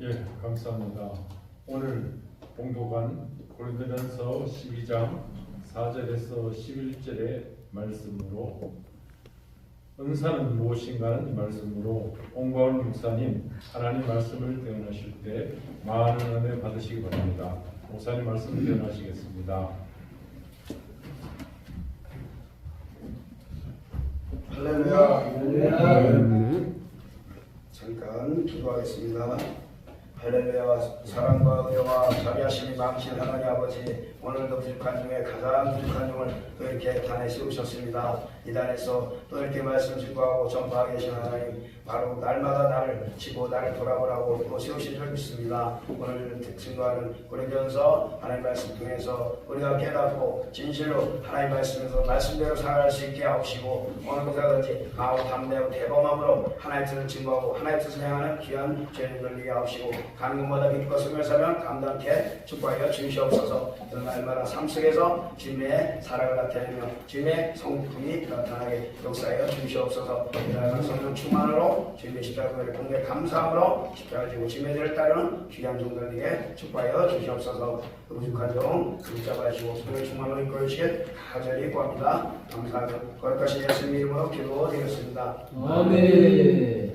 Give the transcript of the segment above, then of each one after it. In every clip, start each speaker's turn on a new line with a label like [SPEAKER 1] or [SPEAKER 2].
[SPEAKER 1] 예, 감사합니다. 오늘 봉독한 고린도전서 12장 4절에서 11절의 말씀으로 은사는 무엇인가 하는 말씀으로 옹바울 목사님 하나님 말씀을 대언하실 때 많은 은혜 받으시기 바랍니다. 목사님 말씀을 대언하시겠습니다.
[SPEAKER 2] 할렐루야. 잠깐 기도하겠습니다. 할렐루야. 사랑과 은혜와 자비하심이 많으신 하나님 아버지, 오늘도 부족한 중에 가장 부족한 중을 또 이렇게 단에 세우셨습니다. 이 단에서 또 이렇게 말씀 증거하고 전파하게 계신 하나님, 바로 날마다 나를 치고 나를 돌아보라고 또 세우신 줄 믿습니다. 오늘 증거하는 고린도전서 하나님 말씀 통해서 우리가 깨닫고 진실로 하나님 말씀에서 말씀대로 살아갈 수 있게 하시고, 어느 곳에든지 강하고 담대하고 대범함으로 하나의 뜻을 증거하고 하나의 뜻을 행하는 귀한 죄인을 위해 하시고, 가는 곳마다 믿고 승리하며 감당케 축복하여 주시옵소서. 날마다 삶 속에서 주님의 사랑을 나타내며 주님의 성품이 나타나게 역사하여 주시옵소서. 이날은 성령 충만으로 주님의 십자가의 공개 감사함으로 십자가를 지고 주님의 죄를 따르는 귀한 종들에게 축복하여 주시옵소서. 부족한 종 붙잡아주시고 성령 충만으로 이끌어주시길 간절히 구합니다. 감사하며 거룩하신 예수님 이름으로 기도드렸습니다.
[SPEAKER 3] 아멘.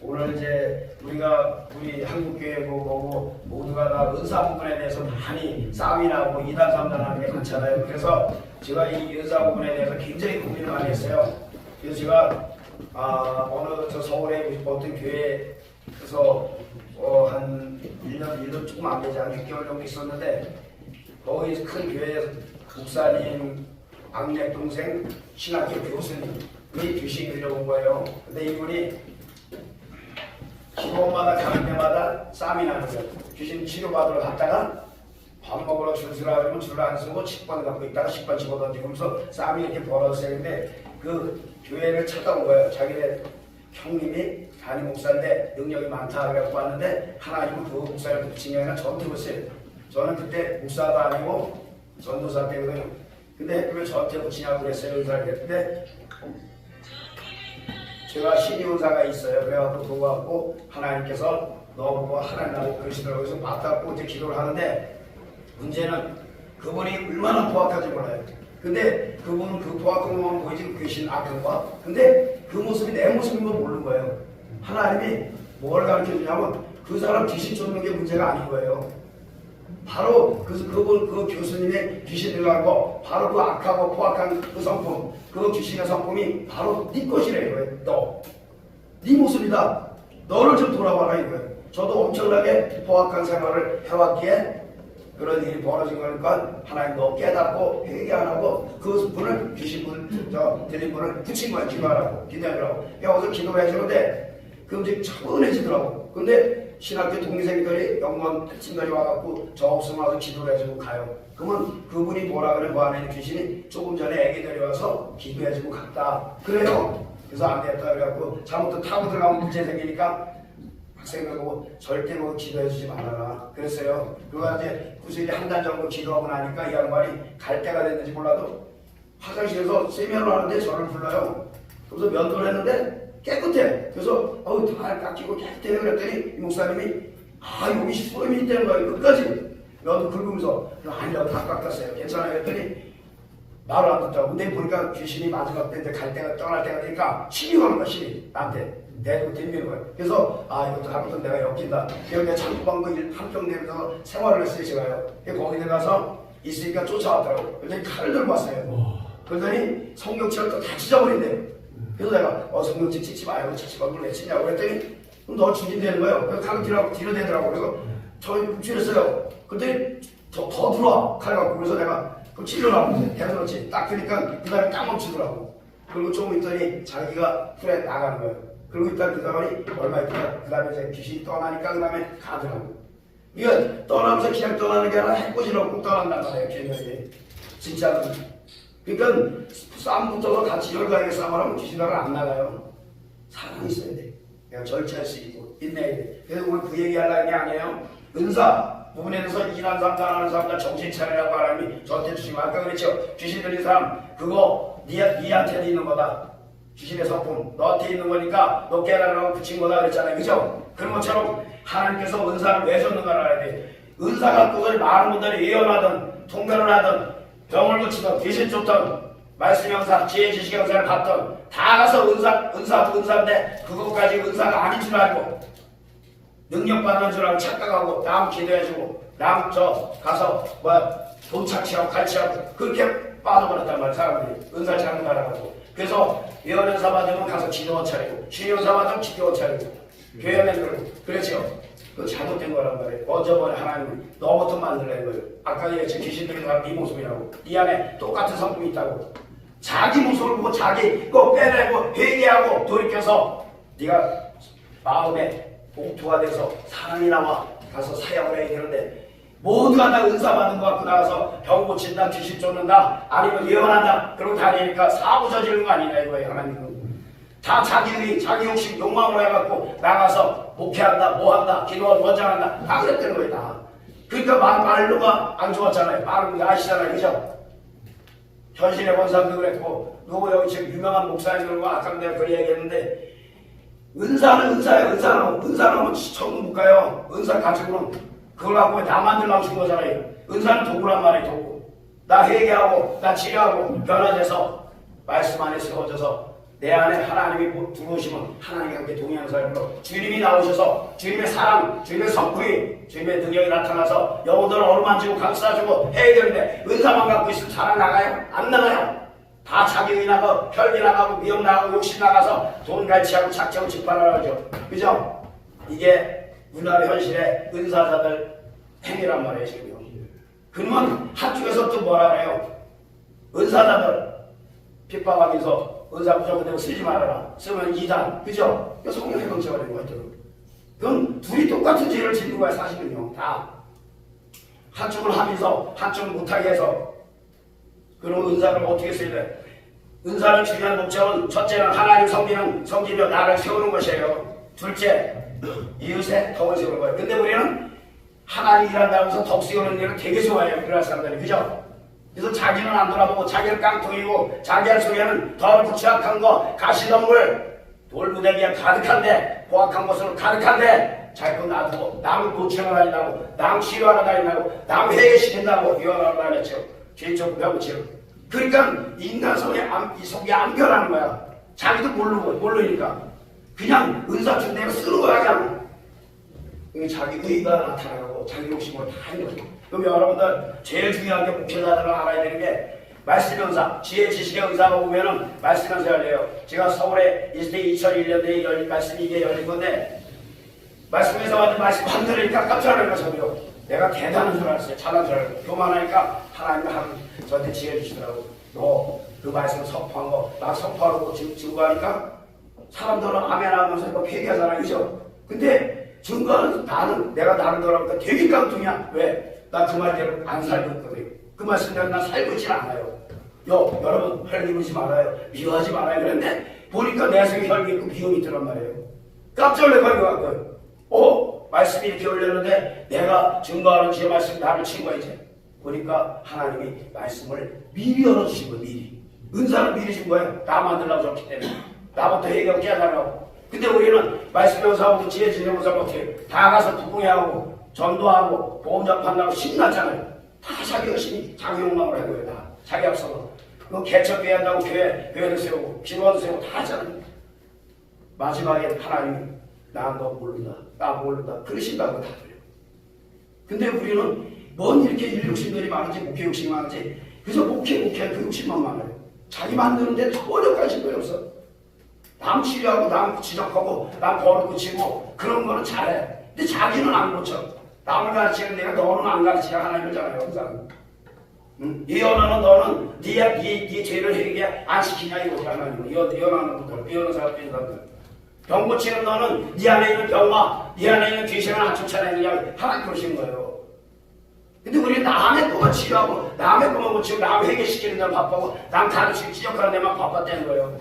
[SPEAKER 2] 오늘 이제 우리 한국교회 보고 모두가 다 은사 부분에 대해서 많이 싸움이 나고 이단 삼단하는 게 많잖아요. 그래서 제가 이 은사 부분에 대해서 굉장히 고민을 많이 했어요. 그래서 제가 어느 서울에 어떤 교회에서 한 1년 조금 안 되지 한 6개월 정도 있었는데, 거기 큰 교회 목사님 막내 동생 신학교 교수님이 귀신 들려온 거예요. 근데 이분이 기도원마다 가는 데마다 싸움이 나는 거예요. 귀신 치료받으러 갔다가 밥 먹으러 줄 서라 그러면 줄을 안 서고 10번 갖고 있다가 10번 집어던지고 하면서 싸움이 이렇게 벌어졌어요. 근데 그 교회를 찾아온 거예요. 자기네 형님이 담임 목사인데 능력이 많다 그래갖고 왔는데, 하나님은 그 목사를 붙인 게 아니라 저한테 붙여요. 저는 그때 목사도 아니고 전도사 때거든요. 근데 왜 저한테 붙이냐고 그랬어요. 의사를 했는데 제가 신의원사가 있어요. 그래갖고 그거 갖고 하나님께서 너보고 하나님하고 그러시더라고요. 그래서 맞닿고 이제 기도를 하는데, 문제는 그분이 얼마나 포악한지 몰라요. 근데 그분은 그 포악한 것만 보이지 그 귀신 악한 거. 근데 그 모습이 내 모습인 걸 모르는 거예요. 하나님이 뭘 가르쳐 주냐면 그 사람 귀신 쫓는 게 문제가 아닌 거예요. 바로 그 교수님의 귀신 들어간 거, 바로 그 악하고 포악한 그 성품, 그 귀신의 성품이 바로 네 것이래요. 네 모습이다. 너를 좀 돌아봐라 이거예요. 저도 엄청나게 포악한 생활을 해왔기에 그런 일이 벌어진 거니까 하나님 너 깨닫고 회개 안 하고 그 분을 귀신분 들린 분을 붙인 거야. 기도하라고 기도하라고. 여기서 기도를 해주는데 그 이제 차분해지더라고. 근데 신학교 동생들이 영원 층까지 와갖고 저 없으면 와서 기도를 해주고 가요. 그러면 그분이 뭐라 그래? 그 안에 있는 귀신이 조금 전에 애기들이 와서 기도해주고 갔다 그래요. 그래서 안 됐다 그래갖고 잘못 타고 들어가면 문제 생기니까 학생들하고 절대 뭐 기도해주지 말아라 그랬어요. 그거 이제 구슬이 한 달 정도 기도하고 나니까 이 양반이 갈 때가 됐는지 몰라도 화장실에서 세면을 하는데 저를 불러요. 그래서 면도를 했는데 깨끗해. 그래서 다 깎이고 깨끗해. 그랬더니 이 목사님이 여기 소름이 있다는 거예요. 끝까지 면도 긁으면서 아니라고 다 깎았어요. 괜찮아요. 그랬더니 말을 안 듣더라고. 근데 보니까 귀신이 마지막 때 이제 갈 때가 떠날 때가 되니까 시비 거는 거야. 시비 나한테 내고 덤비는 거예요. 그래서 이것도 잘못하면 내가 엮인다. 그래서 내가 장구방 거 한평 내면서 생활을 했어요. 제가요. 거기 가서 있으니까 쫓아왔더라고. 그랬더니 칼을 들고 왔어요. 그러더니 성경책을 또 다 찢어버린대요. 그래서 내가 성경책 찢지 말고 찢지 말고 왜 찢냐고 그랬더니 그럼 너 죽인다는 거예요. 그래서 칼을 뒤로 대더라고. 그래서 저 죽였어요. 그랬더니 더 들어와 칼 갖고. 그래서 내가 그럼 찔러라고 대들었지. 딱 그러니까 그 다음에 딱 멈추더라고. 그리고 조금 있더니 자기가 풀에 나가는 거예요. 그리고 일단 그 사람이 얼마 있다가 그 다음에 이제 귀신이 떠나니까 그 다음에 가더라고. 이건 떠나면서 그냥 떠나는 게 아니라 해코지로 꼭 떠난단 말이에요. 귀신들이 진짜로. 그러니까 싸움 붙어서 같이 열강하게 싸움을 하면 귀신들은 안 나가요. 사랑이 있어야 돼. 그냥 절제할 수 있고 인내해야 돼. 그래서 오늘 그 얘기 하려는 게 아니에요. 은사 부분에 대해서 일하는 사람, 다른 사람들 정신 차리라고 하나님이 저한테 주시고, 아까 그랬죠. 귀신 들린 사람 그거 니한테도 있는 거다. 귀신의 성품 너한테 있는 거니까 너 깨달으라고 붙인 거다 그랬잖아요. 그죠? 그런 것처럼 하나님께서 은사를 왜 줬는가를 알아야 돼. 은사 갖고서 많은 분들이 예언하든 통변을 하든 병을 고치든 귀신 쫓든 말씀 형사, 지혜 지식 형사를 받든 다 가서 은사인데 그것까지 은사가 아닌 줄 알고 능력 받는 줄 알고 착각하고 남 기도해주고 남 저 가서 돈 착취하고 갈취하고 그렇게 빠져버렸단 말이야. 사람들이 은사 잘못 알아가지고. 그래서 예언연사 받으면 가서 기도원 차리고 신연사 받으면 기도원 차리고 교회에 그러고 그렇죠. 그거 잘못된 거란 말이에요. 먼저번에 하나님은 너부터 만들라는 거예요. 아까 얘기했지 귀신들이 다 네 모습이라고. 이 안에 똑같은 성품이 있다고. 자기 모습을 보고 자기 거 빼내고 회개하고 돌이켜서 네가 마음에 봉투가 돼서 사랑이 나와 가서 사역을 해야 되는데 모두가 다 은사 받은 거 갖고 나가서 병 고친다, 귀신 쫓는다, 아니면 예언한다 그러고 다니니까 사고 저지르는 거 아니냐 이거예요. 하나님은 다 자기의 자기 욕심 욕망으로 해갖고 나가서 목회한다, 뭐한다, 기도원 원장한다 다 그랬다는 거예요. 다. 그러니까 말로가 안 좋았잖아요. 말은 아시잖아요. 그죠? 현실의 권사도 그랬고 누구 여기 지금 유명한 목사님들과 아까 내가 그 얘기했는데 은사는 은사예요. 은사는 전부 못 가요. 은사 가지고는 그걸 갖고 나 만들라고 준 거잖아요. 은사는 도구란 말이에요. 도구. 나 회개하고 나 치료하고 변화돼서 말씀 안에 세워져서 내 안에 하나님이 들어오시면 하나님과 함께 동의하는 사람으로 주님이 나오셔서 주님의 사랑, 주님의 성품이 주님의 능력이 나타나서 영혼들을 어루만지고 감싸주고 해야 되는데 은사만 갖고 있으면 사랑 나가요? 안 나가요. 다 자기의 나가고 혈기 나가고 미움 나가고 욕심 나가서 돈 갈취하고 착취하고 직발하죠. 그죠? 이게 우리나라 현실의 은사자들 행위란 말이에요. 지금. 그러면 한쪽에서 또 뭐라 그래요? 은사자들 핍박하면서 은사 부족되고 쓰지 말아라. 쓰면 이단. 그죠? 그 성령 해방체가 되는 것 같아요. 그건 둘이 똑같은 죄를 짓는 거야. 사실은요. 다. 한쪽을 하면서 한쪽을 못하게 해서 그럼 은사를 어떻게 써야 돼? 은사를 중요한 목적은 첫째는 하나님 섬기며 나를 세우는 것이에요. 둘째 이웃의 덕을 세우는 거예요. 근데 우리는 하나님 일한다고 해서 덕 세우는 일을 되게 좋아해요. 그런 사람들이. 그죠? 그래서 자기는 안 돌아보고 자기는 깡통이고 자기 속에는 더럽고 취약한 거 가시덤불 돌무대기가 가득한데 포악한 것으로 가득한데 자기 거 놔두고 남 고치러 다닌다고 남 치료하러 다닌다고 남 회개시킨다고 유언하러 다녔죠. 죄 쫓고 배고치고. 그러니까 인간 이 속이 안 변하는 거야. 자기도 모르니까 그냥 은사 준 대로 쓰는 거야. 그냥 자기 의가 나타나고 자기 욕심으로 다 하는 거죠. 그럼 여러분들 제일 중요한 게 목회자들은 알아야 되는 게 말씀 연사, 지혜 지식의 은사가 보면은 말씀 연사를 해요. 제가 서울에 있을 때 2001년도에 열린 말씀이 이게 열린 건데 말씀에서 받은 말씀 한 들으니까 깜짝 놀라서 내가 대단한 줄 알았어요. 잘난 줄 알았어요. 교만하니까 하나님이 저한테 지혜 주시더라고. 너 그 말씀 선포한 거 나 선포하고 증거하니까 사람들은 아멘 하면서 막 회개하잖아요. 그죠? 근데 증거는 내가 나는 거라니까 되게 깡통이야. 왜? 나 그 말대로 안 살고 있거든요. 그 말씀대로 난 살고 있질 않아요. 여러분 혈기 부지 말아요. 미워하지 말아요. 그랬는데 보니까 내 속에 혈기 있고 미움이 있더란 말이에요. 깜짝 놀래가지고 말씀이 이렇게 올렸는데 내가 증거하는 제 말씀 나를 친 거야 이제. 보니까 하나님이 말씀을 미리 열어주신 거예요. 미리. 은사를 미리 준 거예요. 나 만들라고 줬기 때문에. 나부터 해결 깨달으라고. 근데 우리는 말씀 연사하고 지혜 지내면서 못해요. 다 가서 부흥회하고 전도하고 보험 접한다고 신났잖아요. 다 자기 열심히 자기 욕망으로 한 거예요. 다 자기 앞서서. 그 개척교회 한다고 교회를 세우고 기도원도 세우고 다 하잖아요. 마지막에 하나님이 나 너 모른다. 나 모른다. 그러신다고 다 그래요. 근데 우리는 뭔 이렇게 일 욕심들이 많은지 목회 욕심이 많은지 그래서 목회 그 욕심만 많아요. 자기 만드는데 전혀 관심이 없어. 남 치료하고 남 지적하고 남 버릇 고치고 그런 거는 잘해. 근데 자기는 안 고쳐. 남을 가르치는 내가 너는 안 가르치냐 하나님이잖아요. 항상. 예언하는 너는 네 죄를 해결 안 시키냐 이거죠. 하나님은. 예언하는 분들, 예언하는 사람들. 병 고치는 너는 네 안에 있는 병과 네 안에 있는 귀신을 안 쫓아내느냐 하나님 그러시는 거예요. 근데 우리 남의 것만 치료하고 남의 것만 고치고 남 회개시키는 데만 바쁘고 남 가르치고 지적하는 데만 바빴다는 거예요.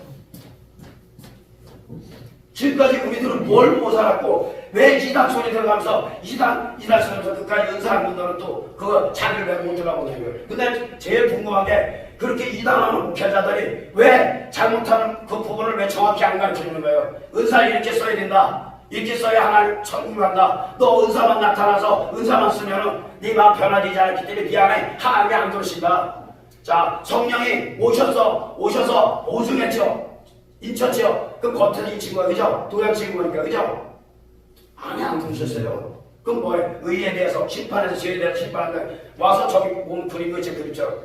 [SPEAKER 2] 지금까지 우리들은 뭘 못 살았고 왜 이단 소리 들어가면서 이단 소리면서 그까지 은사한 분들은 또 그거 자기를 왜 못 들어가보는 거예요. 근데 제일 궁금한 게 그렇게 이단하는 목회자들이 왜 잘못하는 그 부분을 왜 정확히 안 가르쳐주는 거예요. 은사 이렇게 써야 된다. 이렇게 써야 하나님 천국 간다. 너 은사만 나타나서 은사만 쓰면은 네 마음 변화되지 않기 때문에 미안해. 하나님이 안 그러신다. 자, 성령이 오셔서 보증했죠. 인쳤죠. 그럼 겉에서 인친 거야, 그죠? 도장 찍은 거니까, 그죠? 아니, 안 그러셨어요. 그럼 뭐예요? 의에 대해서 심판해서 죄에 대해서 심판한다. 와서 저기 몸 그린 거 제 그림처럼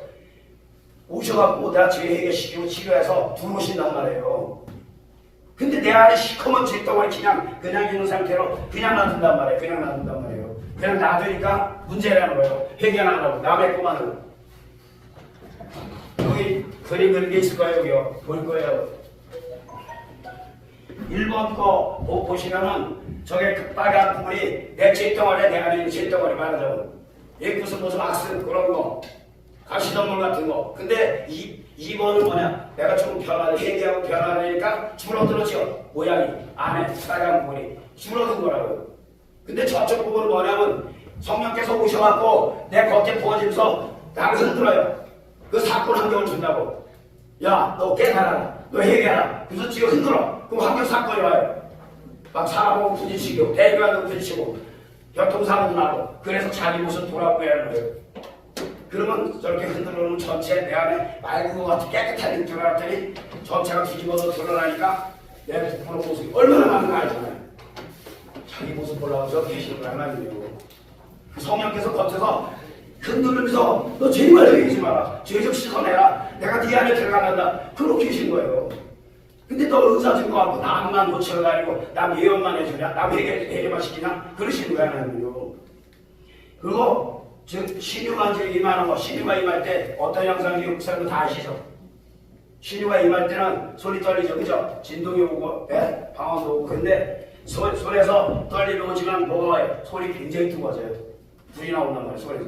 [SPEAKER 2] 오셔갖고 내가 죄 해결시키고 치료해서 들어오신단 말이에요. 근데 내 안에 시커먼 죄덩어리 그냥 있는 상태로 그냥 놔둔단 말이에요. 그냥 놔두니까 문제라는 거예요. 해결 안 하고 남의 꼬마는 여기 그림 그린 게 있을 거예요. 여기요. 볼 거예요. 1번 거 보시면은 저게 그 빨간 부분이 내 죄덩어리에 내 안에 있는 죄덩어리 말하자면 이게 무슨 악쓰 그런 거 가시덤불 같은 거. 근데 2번은 뭐냐? 내가 좀 회개하고 변화되니까 줄어들었죠. 모양이 안에 빨간 부분이 줄어든 거라고요. 근데 저쪽 부분은 뭐냐면 성령께서 오셔갖고 내 겉에 부어지면서 나를 흔들어요. 그 사건 환경을 준다고. 야, 너 깨달아라. 너 회개하라. 그래서 지금 흔들어. 그럼 환경 사건이 와요. 막 사람하고 부딪히고 대교하고 부딪히고 교통사고도 나고 그래서 자기 모습 돌아보야 하는 거예요. 그러면 저렇게 흔들어놓으면 전체 내 안에 맑은 것 같은 깨끗한 느낌을 알았더니 전체가 뒤집어서 드러나니까 내 부끄러운 모습이 얼마나 많은 거 알잖아요. 자기 모습 보려고 계시는 거 하나님이요. 성령께서 겉에서 흔들면서 너 죄를 얘기하지 마라. 죄 좀 씻어내라. 내가 네 안에 들어간다. 그렇게 계신 거예요. 근데 너 의사 증거하고 남만 고치러 다니고 남 예언만 해주냐? 남 해결만 시키냐? 그러시는 거야 하나님이요. 그리고 즉 신유가 이제 임하는 거, 신유가 임할 때 어떤 형상이 목사님도 다 아시죠? 신유가 임할 때는 손이 떨리죠, 그죠? 진동이 오고, 방언도 오고. 근데 손에서 떨림이 오지만 뭐가 와요? 손이 굉장히 뜨거워져요. 불이 나온단 말이에요, 손에서.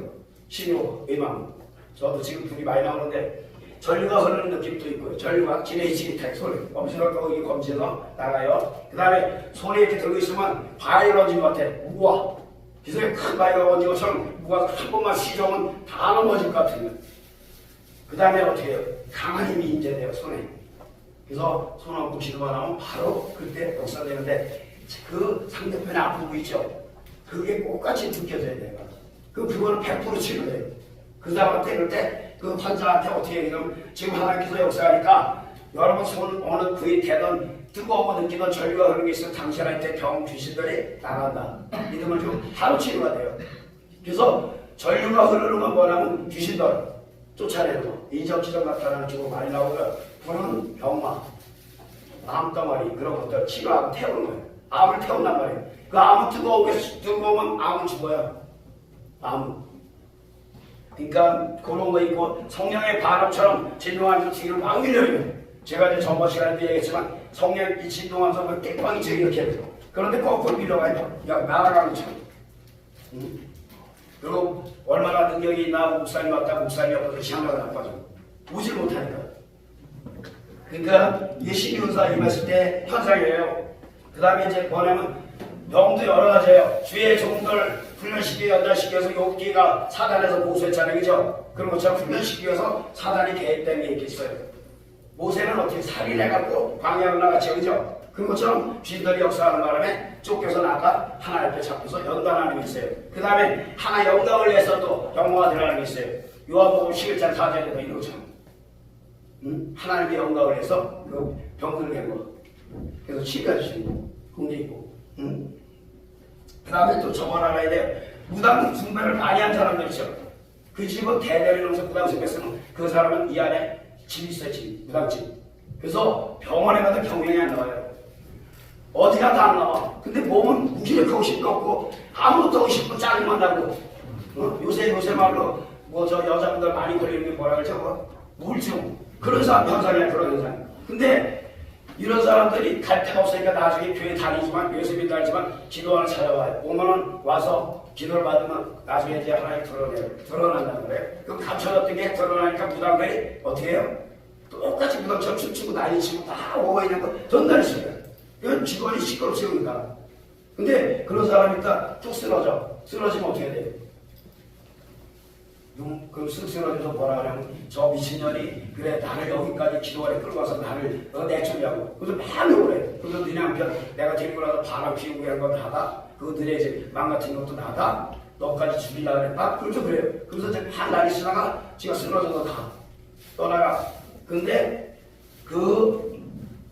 [SPEAKER 2] 신유 임하면. 저도 지금 불이 많이 나오는데 전류가 흐르는 느낌도 있고요. 전류가 지네지릿하게 손이 엄청나게 이게 검지에서 나가요. 그 다음에 손에 이렇게 들고 있으면 바위를 얹은 것 같아. 우와. 기성에 큰 바위가 얹은 것처럼 누가 한 번만 시정은 다 넘어질 것 같아요. 그 다음에 어떻게 해요? 강한 힘이 인제돼요, 손에. 그래서 손 얹고 기도만 하면 바로 그때 역사되는데 그 상대편에 아프고 있죠? 그게 똑같이 느껴져야 돼요. 그거는 100% 치료돼요. 그 사람한테 그럴 때 그 환자한테 어떻게 얘기하면 지금 하나님께서 역사하니까 여러분 손 어느 부위 되던 뜨거운 거 느끼던 전류가 흐르는 게 있으면 당신한테 병 귀신들이 나간다. 믿음을 좀 바로 치료가 돼요. 그래서 전류가 흐르는 건 뭐냐면 귀신들 쫓아내는 거. 이적지적 나타나는 경우 많이 나오고요. 그거는 병마, 암덩어리 그런 것들 치료하고 태우는 거예요. 암을 태운단 말이에요. 그 암은 뜨거우면 암은 죽어요. 암은. 그러니까 그런 거 있고 성령의 바람처럼 진동하면서 뒤로 막 밀려요. 제가 이제 전번 시간에도 얘기했지만 성령이 진동하면서 그 깨빵이 저 이렇게 해요. 그런데 거꾸로 밀려가요. 날아가는 것처럼. 그리고 얼마나 능력이 있나 목사님 왔다 목사님이 없어서 시험을 나빠져. 오질 못하니까. 그러니까 예신이 은사 임했을 때 현상이에요. 그 다음에 이제 뭐냐면 병도 여러 가지예요. 주의 종들 훈련시키기 연단시켜서 욥기가 사단에서 모세했잖아요. 그죠? 그런 것처럼 훈련시키기 위해서 사단이 개입된 게 있겠어요. 모세는 어떻게 살인해갖고 광야로 나갔죠. 그죠? 그런 것처럼 쥐들이 역사하는 바람에 쫓겨서 나가 하나 옆에 잡혀서 연단하는 게 있어요. 그 다음에 하나 영광을 내서 또 영광가 들어가는 게 있어요. 요한복음 11장 4절에도 이런 것처럼 하나님의 영광을 내서 그 병들을 낸 거. 그래서 치료해 주시는 거. 그런 게 있고. 그 다음에 또 저걸 알아야 돼요. 무당 숭배를 많이 한 사람들 있죠. 그 집은 대대를 넘어서 무당 숭배했으면 그 사람은 이 안에 집이 있어요. 집, 무당집. 그래서 병원에 가도 병명이 안 나와요. 어디 가도 안 나와. 근데 몸은 무기력하고 싱겁고 아무것도 하고 싶고 짜증만 나고 요새 말로 뭐 저 여자분들 많이 걸리는 게 뭐라 그러죠? 우울증. 그런 사람 현상이야. 그런 현상. 근데 이런 사람들이 갈 데가 없으니까 나중에 교회 다니지만 예수님 다니지만 기도하러 찾아와요. 오면은 와서 기도를 받으면 나중에 이제 하나님 드러난다는 거예요. 그 감춰졌던 게 드러나니까 무당들이 어떻게 해요? 똑같이 무당처럼 춤추고 난리치고 다 오고 있는 거 전달이 있어요. 이건 직원이 시끄럽으니까. 근데 그런 사람이 있다 툭 쓰러져. 쓰러지면 어떻게 돼? 그럼 쓱 쓰러져서 뭐라 하냐면 저 미친년이 그래 나를 여기까지 기도원에 끌고 와서 나를 내쫓냐고. 그래서 막 욕을 해. 그래서 너네 남편 내가 데리고 나서 바람 피우고 이런 건 나다. 그 너네 이제 망가뜨린 것도 나다. 너까지 죽이려고 그랬다. 그래서 그래요. 그래서 이제 한 날이 지나가 지가 쓰러져서 가. 떠나가. 근데 그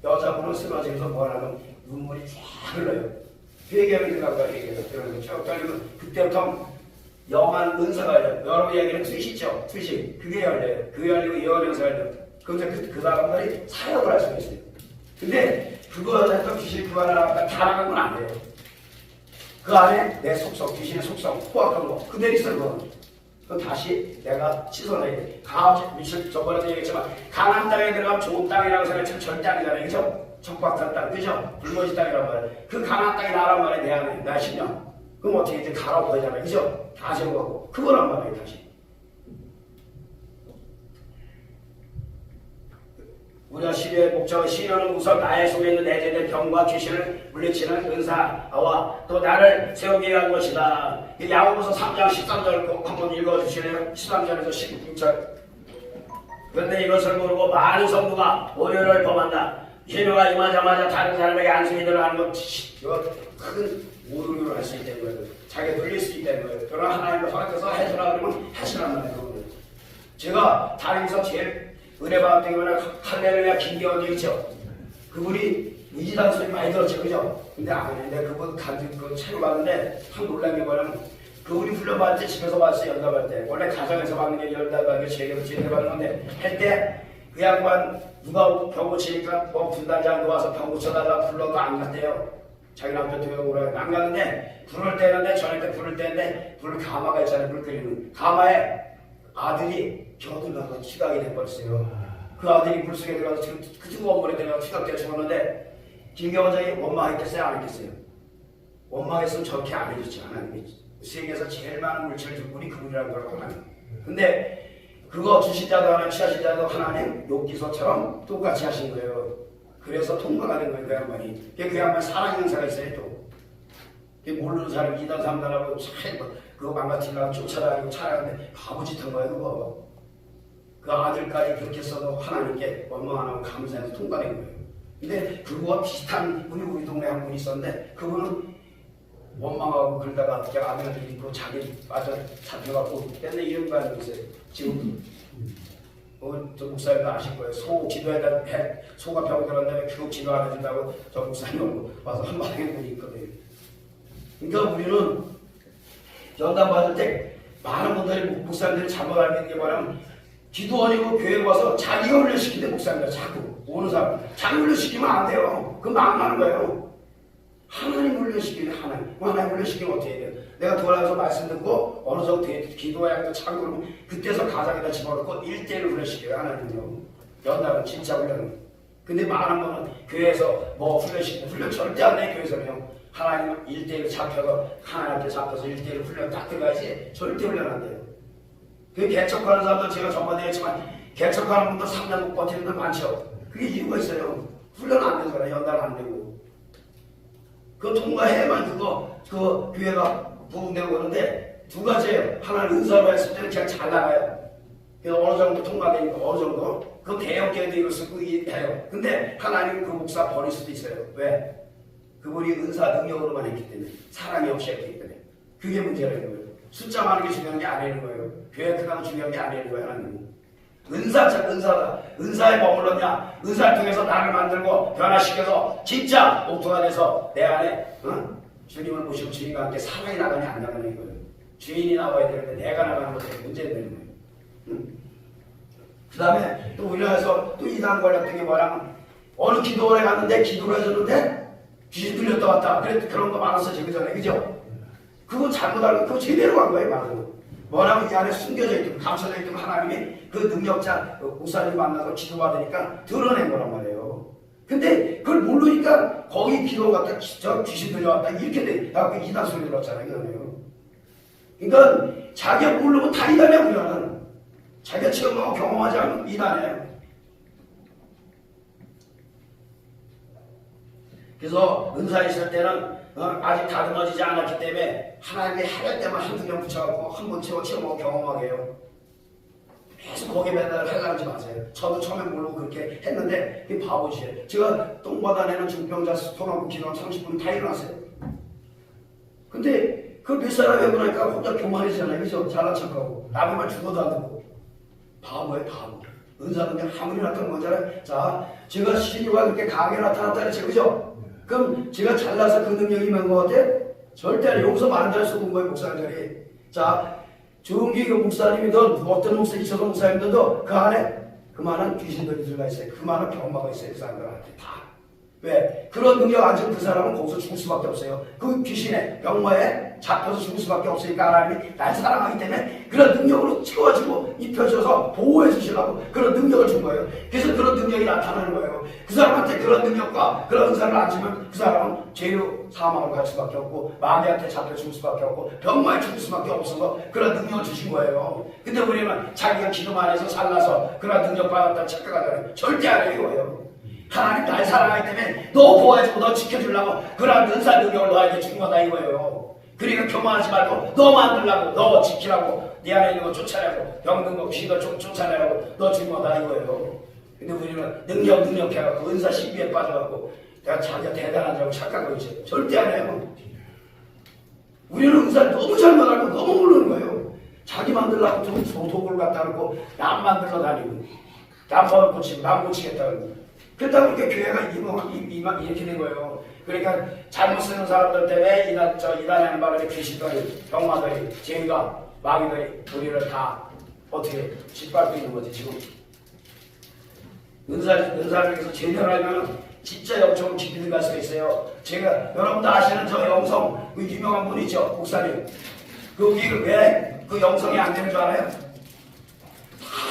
[SPEAKER 2] 여자분은 쓰러지면서 뭐라면 눈물이 쫙 흘러요. 회개를 생각하고 얘기해서 그러면서 쭉 떨리면 그때부터 영한 은사가 열려요. 여러분 얘기는 트윗이죠. 트윗이. 그게 열려요. 그게 열리고 예언연사 열려요. 그럼 그 다음 날이 사역을 할 수가 있어요. 근데 그거 했던 귀신이 그 안에 나갔다 다 나간 건 안 돼요. 그 안에 내 속성, 귀신의 속성, 포악한 거 그대로 있어요. 그건 다시 내가 씻어내야 돼. 저번에도 얘기했지만 강한 땅에 들어가면 좋은 땅이라고 생각하면 절대 아니잖아요. 그죠? 척박한 땅, 그죠? 붉은지 땅이란 말이에요. 그 강한 땅이 나란 말이에요. 내 안에, 나 신령. 그럼 어떻게 이제 가라고 되잖아요. 그죠? 다 제거하고. 그거란 말이에요, 다시. 우리가 시리의 목적은 시련은 우선 나의 속에 있는 내재된 병과 귀신을 물리치는 은사와 또 나를 세우기 위한 것이다. 야고보서 3장 13절 꼭 한번 읽어주시네요. 13절에서 16절. 그런데 이것을 모르고 많은 성도가 오류를 범한다. 희노가 임하자마자 다른 사람에게 안수기 들어가는 것, 이거 큰 오류를 할 수 있다는 거예요. 자기가 돌릴 수 있다는 거예요. 그러나 하나님을 허락해서 해주라 그러면 하시란 말이에요. 제가 다니면서 제일 은혜 받았던 게 할렐루야 김기원 있죠. 그분이 이지단 소리 많이 들었죠, 그죠? 근데 아닌데 그분 그 책을 봤는데 참 놀란 게 뭐냐면 그분이 훈련받을 때 집에서 봤어요. 연답할 때 원래 가정에서 받는 게 연답하는 게 제대로 받는 건데 할 때 그 양반 누가 병 고치니까 뭐 분단장도 와서 병 고쳐달라 불러도 안 갔대요. 자기 남편 도용으로 안 갔는데 불을 떼는데 저녁 때 불을 떼는데 불 가마가 있잖아요. 불 끓이는 가마에 아들이 겨들나서 취각이 돼버렸어요. 그 아들이 물속에 들어가서 지금 그 뜨거운 때문에 취각돼 죽었는데 김경원장이 원망했겠어요? 안 했겠어요? 원망했으면 저렇게 안 해줬지. 하나님이 세계에서 제일 많은 물질을 준 분이 그분이라는 걸 하나님. 근데 그거 주신 자도 하나님, 취하신 자도 하나님 욕기소처럼 똑같이 하신 거예요. 그래서 통과가 된 거예요. 그 양반이. 그 양반 사랑 행사가 있어요. 또 모르는 사람 2단 3단하고 그거 망가뜨리려고 쫓아다니고 차라는데 바보짓 한 거예요. 그거. 그 아들까지 그렇게 써도 하나님께 원망 안 하고 감사해서 통과된 거예요. 근데 그거와 비슷한 분이 우리 동네에 한 분 있었는데 그분은 원망하고 그러다가 아들을 입고 자기 빠져 잡혀갖고 맨날 이런 거 하는 있어요. 지금 저 목사님도 아실 거예요. 소 기도에다 소가 병 들었는데 그거 기도 안 해준다고 저 목사님 와서 한마디 한 분이 있거든요. 그러니까 우리는 연단 받을 때 많은 분들이 목사님들이 잘못 알고 있는 게 뭐냐면 기도원이고 교회에 와서 자기가 훈련시키는데 목사님들 자꾸 오는 사람 자기 훈련시키면 안 돼요. 그건 망하는 거예요. 하나님 훈련시키는 하나님 훈련시키면 어떻게 해야 돼요? 내가 돌아가서 말씀 듣고 어느 정도 기도해야 참고 그러면 그때서 가장에다 집어넣고 1대1 훈련시켜요. 하나님요. 연단은 진짜 훈련은. 근데 많은 분은 교회에서 뭐 훈련시키는 훈련 절대 안 돼. 교회에서는요. 하나님은 1대1 잡혀서 하나님한테 잡혀서 1대1 훈련 딱 들어가야지 절대 훈련 안 돼요. 그 개척하는 사람들 제가 전번에 했지만 개척하는 분들 3년 못 버티는 분들 많죠. 그게 이유가 있어요. 훈련 안 되잖아요. 연단 안 되고. 그 통과해야만 그 교회가 부흥되고 오는데 두 가지예요. 하나는 은사로 했을 때는 그냥 잘 나가요. 그래서 어느 정도 통과되니까 어느 정도 그 대형교회도 이걸 쓰고 해요. 근데 하나님은 그 목사 버릴 수도 있어요. 왜? 그분이 은사 능력으로만 했기 때문에 사랑이 없이 했기 때문에 그게 문제라는 거예요. 숫자 많은 게 중요한 게 아니는 거예요. 교회 크다는 중요한 게 아니는 거예요. 하나님은 은사다. 은사에 머물렀냐? 은사를 통해서 나를 만들고 변화시켜서 진짜 옥토가 돼서 내 안에 주님을 모시고 주님과 함께 사랑이 나가냐 안 나가냐 이거예요. 주인이 나와야 되는데 내가 나가는 것에 문제가 되는 거예요. 그 다음에 또 우리나라에서 또 이단 걸렸던 게 뭐냐면 어느 기도원에 갔는데 기도를 해줬는데 귀신 들렸다 왔다 그런 거 많았어요. 그 전에 그죠? 그거 잘못 알고 그거 제대로 간 거예요. 맞아요. 뭐라고 이 안에 숨겨져 있고 감춰져 있고 하나님이 그 능력자 목사님 만나서 기도받으니까 드러낸 거란 말이에요. 근데 그걸 모르니까 거기 기도 갔다 저 귀신 들려왔다 이렇게 돼. 그 이단 소리 들었잖아요. 그러네요. 그러니까 자기가 모르고 다 이단이야. 우리는 자기가 체험하고 경험하지 않으면 이단이에요. 그래서 은사 있을 때는 아직 다듬어지지 않았기 때문에 하나님이 할 때만 한두 명 붙여갖고 한 번 채워 경험하게 해요. 계속 거기에 매달 하려지 마세요. 저도 처음에 모르고 그렇게 했는데 그게 바보시에요. 제가 똥받아내는 중병자 손하고 기도한 30분 다 일어났어요. 근데 그 몇 사람 해고 나니까 혼자 교만해지잖아요. 그죠? 잘난 척하고 남의 말 죽어도 안 듣고 바보예요 바보. 은사는 그냥 아무리 나타나는 거잖아요. 자, 제가 신유가 그렇게 강하게 나타났다 그랬죠. 그죠? 그럼 제가 잘나서 그 능력이 있는 것 같아요? 절대 아니에요. 여기서 만날 수 없는 거예요. 목사님들이. 자, 조은기 목사님이든 어떤 목사님 있어도 목사님들도 그 안에 그만한 귀신들이 들어가 있어요. 그만한 병마가 있어요. 그 사람들한테 다. 왜? 그런 능력 안 주면 그 사람은 거기서 죽을 수밖에 없어요. 그 귀신의 병마에 잡혀서 죽을 수밖에 없으니까 하나님이 날 사랑하기 때문에 그런 능력으로 채워주고 입혀줘서 보호해 주시려고 그런 능력을 준 거예요. 그래서 그런 능력이 나타나는 거예요. 그 사람한테 그런 능력과 그런 은사를 안 주면 그 사람은 죄로 사망으로 갈 수밖에 없고 마귀한테 잡혀 죽을 수밖에 없고 병마에 죽을 수밖에 없어서 그런 능력을 주신 거예요. 근데 우리는 자기가 기도만 해서 살라서 그런 능력 받았다 착각하잖아요. 절대 안 해요. 하나님 날 사랑하기 때문에 너 보호해주고 너 지켜주려고 그런 은사 능력을 너에게 준 거다 이거예요. 그러니까 교만하지 말고 너 만들라고 너 지키라고 네 안에 있는 거 쫓아내고 병든 거 귀신 거 쫓아내라고 너 준 거다 이거예요. 근데 우리는 능력 해갖고 은사 시비에 빠져갖고 내가 자기가 대단한 줄 알고 착각하고 있어요. 절대 안 해요. 우리는 은사를 너무 잘못 알고 너무 모르는 거예요. 자기 만들라고 도구를 갖다 놓고 남 만들러 다니고 남 고치고 남 고치겠다 그러고 그러다 보니까 교회가 이렇게 된 거예요. 그러니까 잘못 쓰는 사람들 때문에 이단하는 바람에 귀신들이 병마들이 죄가 마귀들이 우리를 다 어떻게 짓밟고 있는 거지 지금. 은사를 위해서 제대로 알면 진짜 영적으로 깊이 들어갈 수가 있어요. 제가 여러분도 아시는 저 영성 그 유명한 분 있죠 목사님. 그게 왜 그 영성이 안 되는 줄 알아요?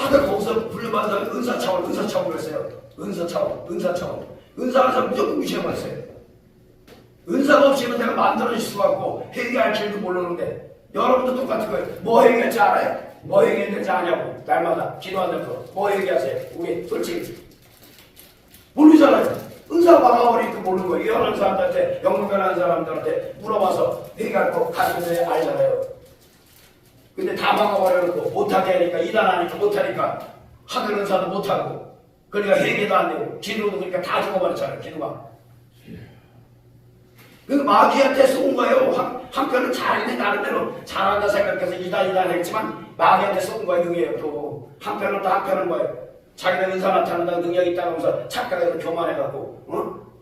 [SPEAKER 2] 다들 거기서 불러받아서 은사차원 그랬어요. 은사차원. 은사하는 사람 무조건 무시해버렸어요. 은사가 없이는 내가 만들어질 수가 없고 회개할 줄도 모르는데 여러분도 똑같은 거예요. 뭐 회개할 줄 알아요? 뭐 회개했는지 아냐고 날마다 기도한다고 뭐 회개하세요? 우리 솔직히 모르잖아요. 은사가 막아버리니까 모르는 거예요. 이혼한 사람들한테 영문변하는 사람들한테 물어봐서 회개할 거 가슴에 알잖아요. 근데 다 막아버려놓고 못하게 하니까 이단하니까 못하니까 하늘 은사도 못하고 그러니까 회개도 안 되고 기도도 그러니까 다 죽어버렸잖아요. 기도가. 그 마귀한테 쏜 거예요. 한편은 잘했네 나름대로 잘한다 생각해서 이단 했지만 마귀한테 쏜 거예요. 그게 또 한편은 뭐예요. 자기가 은사 나타난다는 능력이 있다고 하면서 착각해서 교만해갖고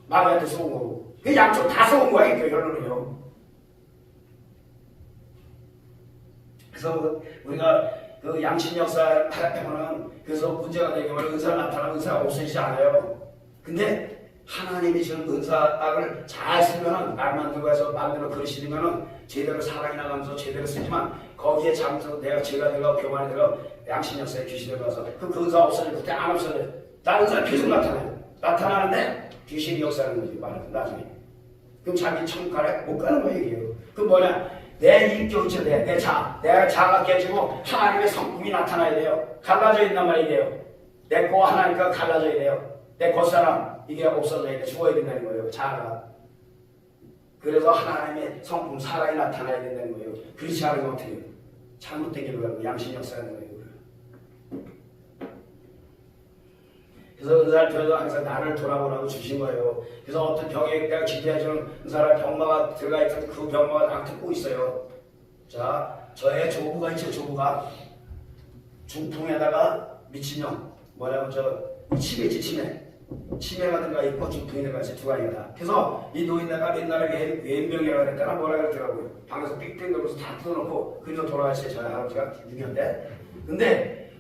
[SPEAKER 2] 마귀한테 쏜 거고 그 양쪽 다 쏜 거야. 그 결론은요. 그래서 우리가 그 양심 역사를 하려면 그래서 문제가 되게 되면 은사가 나타나면 은사가 없어지지 않아요. 근데 하나님이 주는 은사를 잘 쓰면은 말만 들고 해서 만들어 그리시면은 제대로 사랑이 나가면서 제대로 쓰지만 거기에 잠서 내가 죄가 들어가 교만이 들어가 양심 역사에 귀신이 들어가서 그 은사 없어지고 그때 안 없어져요. 다른 은사 계속 나타나요. 나타나는데 귀신이 역사하는 거지 말은 나중에. 그럼 자기 천국 가래 못 가는 거예요 이게요. 그럼 뭐냐? 내 인격체 내 자가 깨지고 하나님의 성품이 나타나야 돼요. 갈라져 있단 말이에요. 내 거 하나님과 갈라져야 돼요. 내 겉사람 이게 없어져야 돼. 죽어야 된다는 거예요. 자가. 그래서 하나님의 성품 사랑이 나타나야 된다는 거예요. 그렇지 않으면 어떻게 해요? 잘못된 길로 가고 양심 역사하는 거예요. 그래서 은사를 통해서 항상 나를 돌아보라고 주신 거예요. 그래서 어떤 병에 내가 기대해주는 은사를 병마가 들어가 있던 그 병마가 나 듣고 있어요. 자, 저의 조부가 있죠. 조부가 중풍에다가 미친형 뭐냐면 치매 있지 치매가 들어가 있고 중풍이 들어가 있어요. 두 가지가. 그래서 이 노인네가 옛날에 외인병이라고 그랬다나 뭐라 그랬더라고요. 방에서 삑삑 놀면서 다 뜯어놓고 그래서 돌아가셨어요. 저희 할아버지가 6.25때. 근데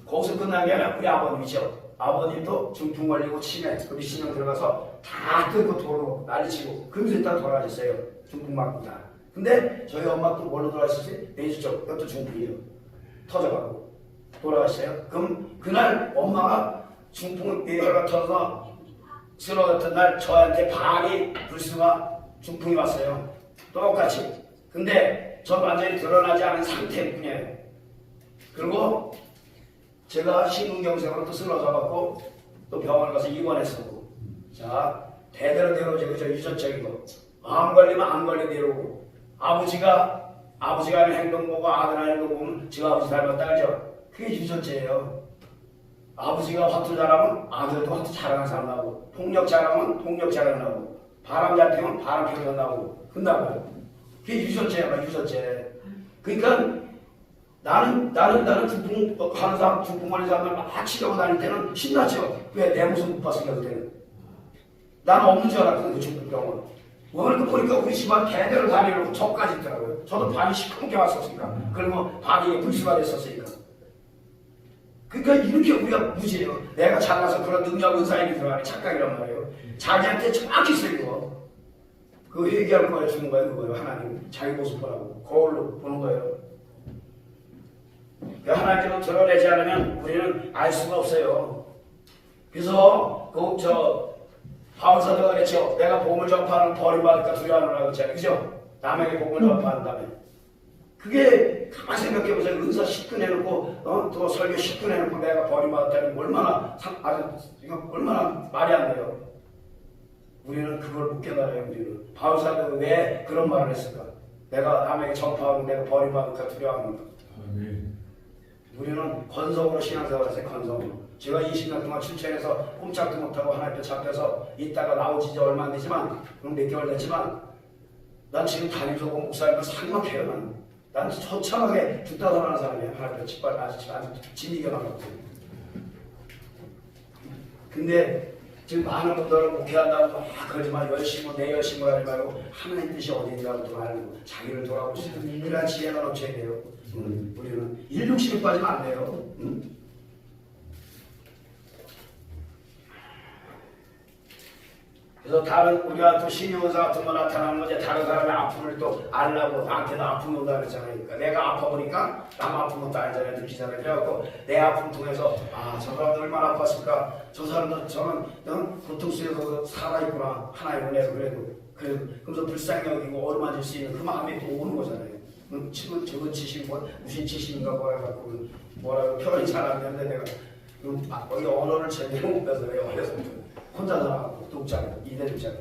[SPEAKER 2] 거기서 끝난 게 아니라 우리 아버님이죠. 아버님도 중풍 걸리고 치매, 미신형 들어가서 다 뜯고 도로 난리치고 그러면서 일단 돌아가셨어요. 중풍 맞고 다. 근데 저희 엄마도 뭘로 돌아가셨지? 뇌수 쪽, 그것도 중풍이에요. 터져가고 돌아가셨어요. 그럼 그날 엄마가 중풍 뇌가 터져서 쓰러졌던 날 저한테 반이 불수가 중풍이 왔어요. 똑같이. 근데 전 완전히 드러나지 않은 상태뿐이에요. 그리고 제가 심근경색으로 또 쓰러져갖고 또 병원을 가서 입원했었고 자 대대로 내려오죠. 그죠? 유전적인 거. 안 걸리면 안 걸려 내려오고. 아버지가 하는 행동 보고 아들 하는 행동 보면 지 아버지 닮았다 그죠? 그게 유전체예요. 아버지가 화투 잘하면 아들도 화투 잘하는 사람 나오고, 폭력 잘하면 폭력 잘하는 나오고, 바람 잘 피우면 바람 피우는 나오고, 끝나고요. 그게 유전체야, 유전체. 그러니까 나는 중풍 하는 사람, 중풍 걸린 사람들 막 치려고 다닐 때는 신났죠. 왜? 내 모습 못 봤으니까 그때는. 나는 없는 줄 알았거든, 그 중풍병원. 오늘 보니까 우리 집안 대대로 다니려고 저까지 있더라고요. 저도 밤이 시커멓게 왔었으니까. 그러면 밤이 불수가 됐었으니까. 그러니까 이렇게 우리가 무지해요. 내가 잘나서 그런 능력 은사인이 들어가는 착각이란 말이에요. 자기한테 정확히 쓰이고 그거 얘기할 거예요. 주는 거예요. 그거예요. 하나님 자기 모습 보라고 거울로 보는 거예요. 하나님께서 드러내지 않으면 우리는 알 수가 없어요. 그래서 바울사도가 그랬죠. 내가 복음을 전파하는 버림받을까 두려워하느라고 그랬잖아요. 그죠? 남에게 복음을 전파한다며. 그게 가만히 생각해보세요. 은사 10분 해놓고 또 설교 10분 해놓고 내가 버림받았다니 이거 얼마나 말이 안 돼요. 우리는 그걸 못 깨달아요. 우리는 바울사도가 왜 그런 말을 했을까? 내가 남에게 전파하고 내가 버림받을까 두려워하는가. 우리는 건성으로 신앙생활을 했어요. 건성으로. 제가 20년 동안 출첵해서 꼼짝도 못하고 하나님께 잡혀서 있다가 나오지 이제 얼마 안 되지만 그럼 몇 개월 됐지만 난 지금 담임소고 목사님을 상막해요. 난 처참하게 죽다 살아나는 사람이에요. 하나님께 짓밟아 아주 진이겨나가고. 근데 지금 많은 분들은 목회한다고 막 그러지만 열심히 내 열심히 하지 말고 하나님 뜻이 어디인가를 좀 알고 자기를 돌아보시고 그래야 지혜가 넘쳐야 돼요. 우리는 일육신에 빠지면 안 돼요. 그래서 다른 우리가 또 신유원사 같은 거 나타나는 거지 다른 사람의 아픔을 또 알라고 나한테도 아픔 온다 그랬잖아요. 그러니까 내가 아파보니까 남 아픈 것도 알잖아요. 느끼잖아요. 그래갖고 내 아픔 통해서 저 사람도 얼마나 아팠을까. 저 사람도 저는 고통 속에서 살아있구나. 하나의 은혜로 그래서 불쌍히 여기고 어루만질 수 있는 그 마음이 또 오는 거잖아요. 저건 지심과 무슨 지심인가 뭐라고 표현이 잘 안 되는데 내가 거기 언어를 제대로 못 배워서요. 그래서 혼자 살아가고 독자고 이대독자고.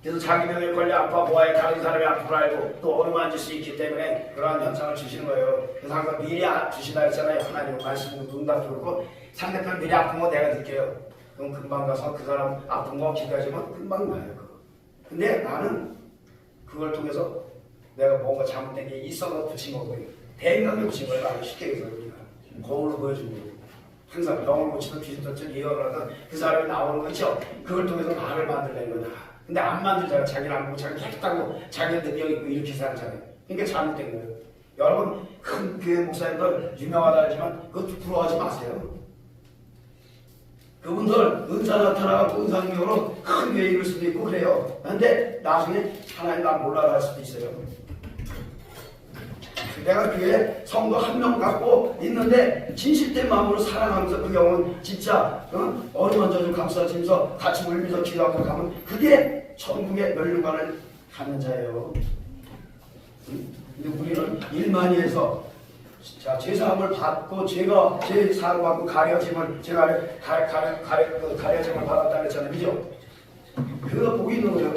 [SPEAKER 2] 그래서 자기 병에 걸려 아파 보아야 다른 사람의 아픔을 알고 또 어루만질 수 있기 때문에 그러한 현상을 주시는 거예요. 그래서 항상 미리 주신다 했잖아요. 하나님 말씀으로 눈다 들고 상대편 미리 아픈 거 내가 느껴요. 그럼 금방 가서 그 사람 아픈 거 기다리면 금방 나요. 근데 나는 그걸 통해서 내가 뭔가 잘못된 게 있어서 붙인 거고요. 대인관계 붙인 거예요. 아주 쉽게 해서 우리가 거울로 보여준 거예요. 항상 병을 고치던 귀신들처럼 예언을 하던 그 사람이 나오는 거죠. 그걸 통해서 나를 만들려는 거다. 근데 안 만들잖아요. 자기는 안 보고 자기 깨끗하고 자기는 능력 있고 이렇게 살잖아요. 그러니까 잘못된 거예요. 여러분 큰 교회 목사님들 유명하다 하지만 그것 부러워하지 마세요. 그분들 은사 나타나고 은사 능력으로 큰 교회 이룰 수도 있고 그래요. 그런데 나중에 하나님 나 몰라라 할 수도 있어요. 내가 교회에 성도 한 명 갖고 있는데 진실된 마음으로 사랑하면서 그 영혼 진짜 어루만져서 감싸지면서 같이 울면서 기도하고 가면 그게 천국의 멸류관을 가는 자예요. 근데 우리는 일 많이 해서 제사함을 받고 제가 제 사를 받고 가려짐을 제가 가려짐을 받았다 그랬잖아요. 그죠? 그거 복이 있는 거예요.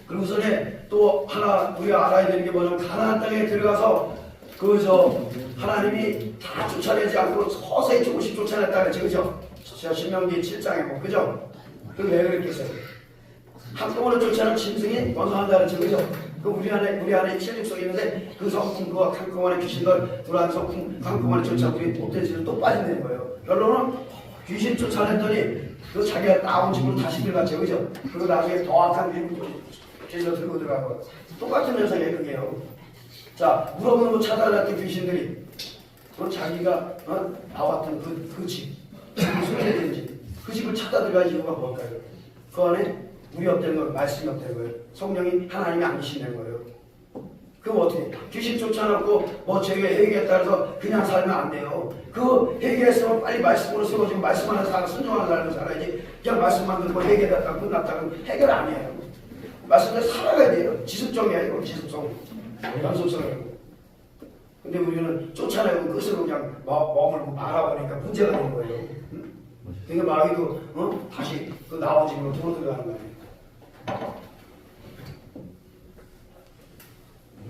[SPEAKER 2] 그리고서는 또 하나 우리가 알아야 되는 게 뭐냐면 가나안 땅에 들어가서 하나님이 다 쫓아내지 않고 서서히 조금씩 쫓아냈다 그랬죠. 그죠? 신명기 7장에 뭐 그죠? 그럼 왜 그랬겠어요? 한꺼번에 쫓아낸 짐승이 원성한다 그랬죠. 그죠? 그 우리 안에 체육성이 있는데 그 성품 그 한꺼번에 귀신들 들어간 성품 한꺼번에 쫓아 우리 못돼지를 또 빠진다는 거예요. 결론은 귀신 쫓아냈더니 그 자기가 나온 집으로 다시 들어갔죠. 그죠? 그리고 나중에 더 악한 미국 제대로 들고 들어가고 똑같은 현상이에요. 그게요. 자, 물어보는 거 차달랐던 귀신들이 자기가 나왔던 그 집, 소개된 집, 그 집을 찾아 들어갈 이유가 뭘까요? 그 안에 물이 없다는 건 말씀이 없다는 거예요. 성령이 하나님이 안 계신다는 거예요. 그럼 어떻게? 귀신 쫓아놓고 뭐 제가 회개에 따라서 그냥 살면 안 돼요. 그 회개했으면 빨리 말씀으로 세워지고 말씀하는 사람 순종하는 사람을 살아야지. 그냥 말씀만 듣고 회개됐다 끝났다 그러면 해결 아니에요. 말씀대로 살아가야 돼요. 지속적이 아니고 지속성. 연속성이고. 근데 우리는 쫓아내고 끝으로 그냥 머물고 말아버리니까 문제가 되는 거예요. 응? 그러니까 마귀도 다시 그 나온 집으로 돌아 들어가는 거예요.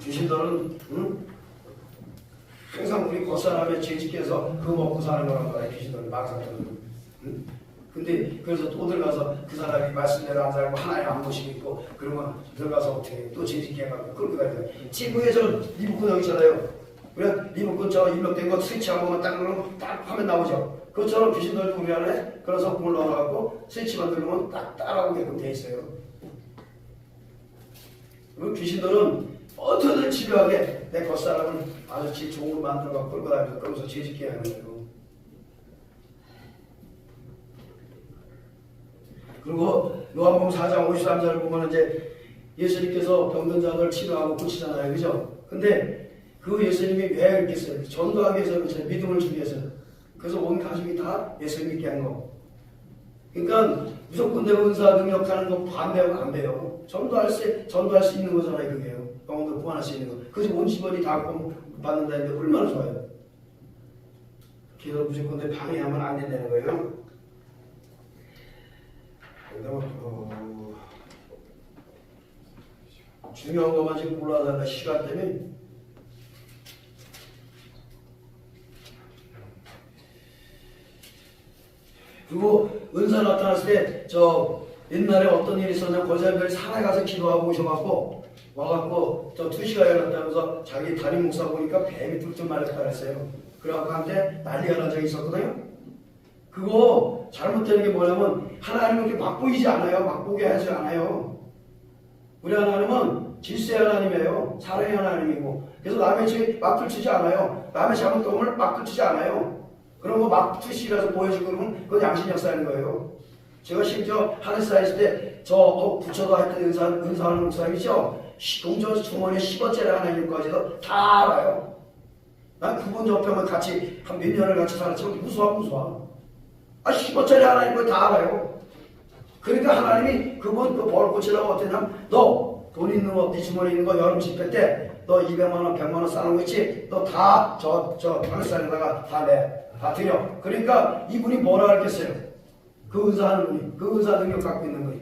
[SPEAKER 2] 귀신들은 항상 우리 겉사람의 죄짓게서 그거 먹고 사는 거란 말이야. 귀신들은 망상들은. 근데 그래서 또 들어가서 그 사람이 말씀대로 안 살고 하나님 안 모시고 있고 그러면 들어가서 어떻게 해? 또 죄짓게 해가지고 그렇게 가야 친구에 저 리모컨 여기 있잖아요. 그래 리모컨 저 입력된 거 스위치 한 번만 딱 누르면 딱 화면 나오죠. 그것처럼 귀신들도 우리 안에 그래서 공을 넣어갖고 스위치만 누르면 딱 따라오게끔 돼 있어요. 그 귀신들은 어떻게든 집요하게 내 겉사람을 아주 좋은 걸 만들어갖고 끌고 다니면서 그러면서 죄짓게 하는 거예요. 그리고 요한복음 4장 53절을 보면 이제 예수님께서 병든 자들 치료하고 고치잖아요. 그죠? 근데 그 예수님이 왜 이렇게 했어요? 전도하기 위해서 그렇죠. 믿음을 주기 위해서. 그래서 온 가족이 다 예수님 믿게 한 거. 그러니까 무조건 내가 은사 능력하는 거 반대하고 안 돼요. 전도할 수 있는 거잖아요. 그게요. 병원도 구원할 수 있는 거. 그래서 온 집안이 다 받는다는데 얼마나 좋아요. 그래서 무조건 내 방해하면 안 된다는 거예요. 중요한 것만 지금 골라달라 시간 때문에. 그리고 은사 나타났을 때 저 옛날에 어떤 일이 있었냐면 거제별이 산에 가서 기도하고 오셔갖고 와갖고 저 2시간 열었다면서 자기 담임 목사 보니까 뱀이 뚫듯 말했다 그랬어요. 그래갖고 한테 난리가 난 적이 있었거든요. 그거 잘못되는 게 뭐냐면 하나님은 이렇게 맛보이지 않아요. 맛보게 하지 않아요. 우리 하나님은 질서의 하나님이에요. 사랑의 하나님이고 그래서 남의 죄 막을 치지 않아요. 남의 잘못됨을 막을 치지 않아요. 그런 거 막 투시라서 보여주고 그러면 그건 양심 역사하는 거예요. 제가 심지어 하늘사 있을 때 저 부처도 하여튼 은사하는 목사님이죠. 동전 주머니에 10원짜리 하나 있는 것까지도 다 알아요. 난 그분 옆에만 같이 한 몇 년을 같이 살았지만 무서워. 10원짜리 하나 있는 거 다 알아요. 그러니까 하나님이 그분 그 벌 고치려고 어떻게 하냐면 너 돈 있는 거, 네 주머니에 있는 거 여름 집회 때 너 200만 원, 100만 원 쌓는 거 있지? 너 다 저 하늘산에다가 다 드려. 그러니까 이분이 뭐라 하겠어요? 그 은사하는 분이, 그 은사 능력 갖고 있는 분이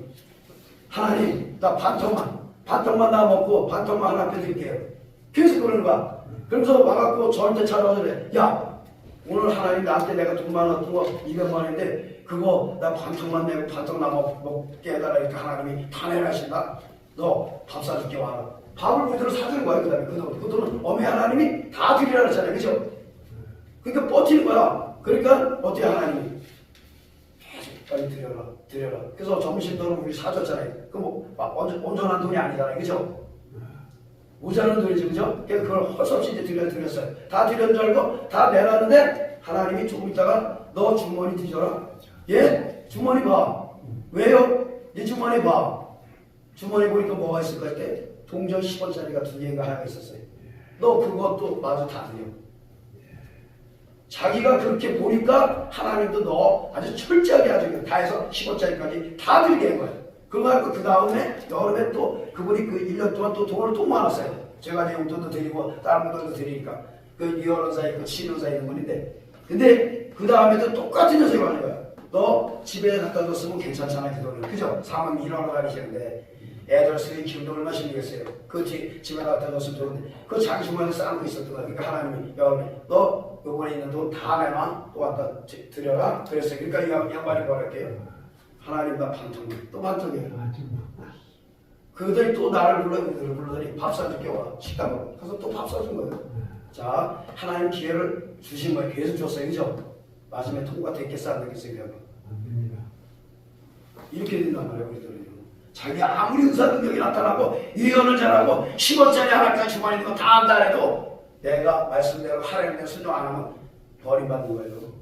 [SPEAKER 2] 하나님 나 반통만 나 먹고 반통만 하나 빼드릴게요. 계속 그러는 거야. 그러면서 와갖고 저한테 찾아와서 그래. 야 오늘 하나님 나한테 내가 돈 많았던 거 200만 원인데 그거 나 반통만 내고 반통 나 먹게 해달라. 이렇게 하나님이 탄핵을 하신다. 너 밥 사줄게 와라. 밥을 그대로 사주는 거야. 그 돈은 어미 하나님이 다 드리라 그랬잖아요. 그죠? 그러니까 버티는 거야. 그러니까 어떻게 하나님이 빨리 드려라. 그래서 점심돈을 우리 사줬잖아요. 그럼 온전한 돈이 아니잖아요. 그죠? 모자란 돈이지. 그죠? 그래서 그걸 헐없이 이제 드렸어요. 다 드렸는 줄 알고 다 내놨는데 하나님이 조금 있다가 너 주머니 뒤져라. 예? 주머니 봐. 왜요? 네 주머니 봐. 주머니 보니까 뭐가 있을까 했대? 동전 10원짜리가 2개인가 하나 있었어요. 너 그것도 마저 다 드려. 자기가 그렇게 보니까 하나님도 너 아주 철저하게 아주 다 해서 10원짜리까지 다 드리게 한 거예요. 그거 그 다음에 여름에 또 그분이 그 1년 동안 또 돈을 또 모아놨어요. 제가 이제 용돈도 드리고 다른 분들도 드리니까 그 이혼원사에 그 신혼사 있는 분인데 근데 그 다음에도 똑같은 녀석이 하는 거야. 너 집에 갖다 줬으면 괜찮잖아. 그 돈을. 그죠? 사람 일하러 다니시는데 애들 쓰기 기운도 얼마나 힘들겠어요. 그 집에 갖다 줬으면 좋은데 그 자기 주머니에 쌓고 있었던 거야. 그러니까 하나님이 여름에 너 요번에 있는 돈 다 내놔. 또 갖다 드려라. 그랬어요. 그러니까 이 양반이 뭐랄게요. 하나님 나 반통이에요. 또 반통이에요. 그들이 또 나를 불러더니 밥 사줄게 와. 식당으로. 그래서 또 밥 사준 거예요. 자, 하나님 기회를 주신 거예요. 계속 줬어요. 그죠? 마지막에 통과 됐겠어 안 되겠어요? 그러면. 이렇게 된단 말이에요. 우리들은요. 자기 아무리 은사 능력이 나타나고 예언을 잘하고 10원짜리 하나까지 주머니 있는 거 다 안다 해도 내가 말씀대로 하나님의 순종 안 하면 버림받는 거예요.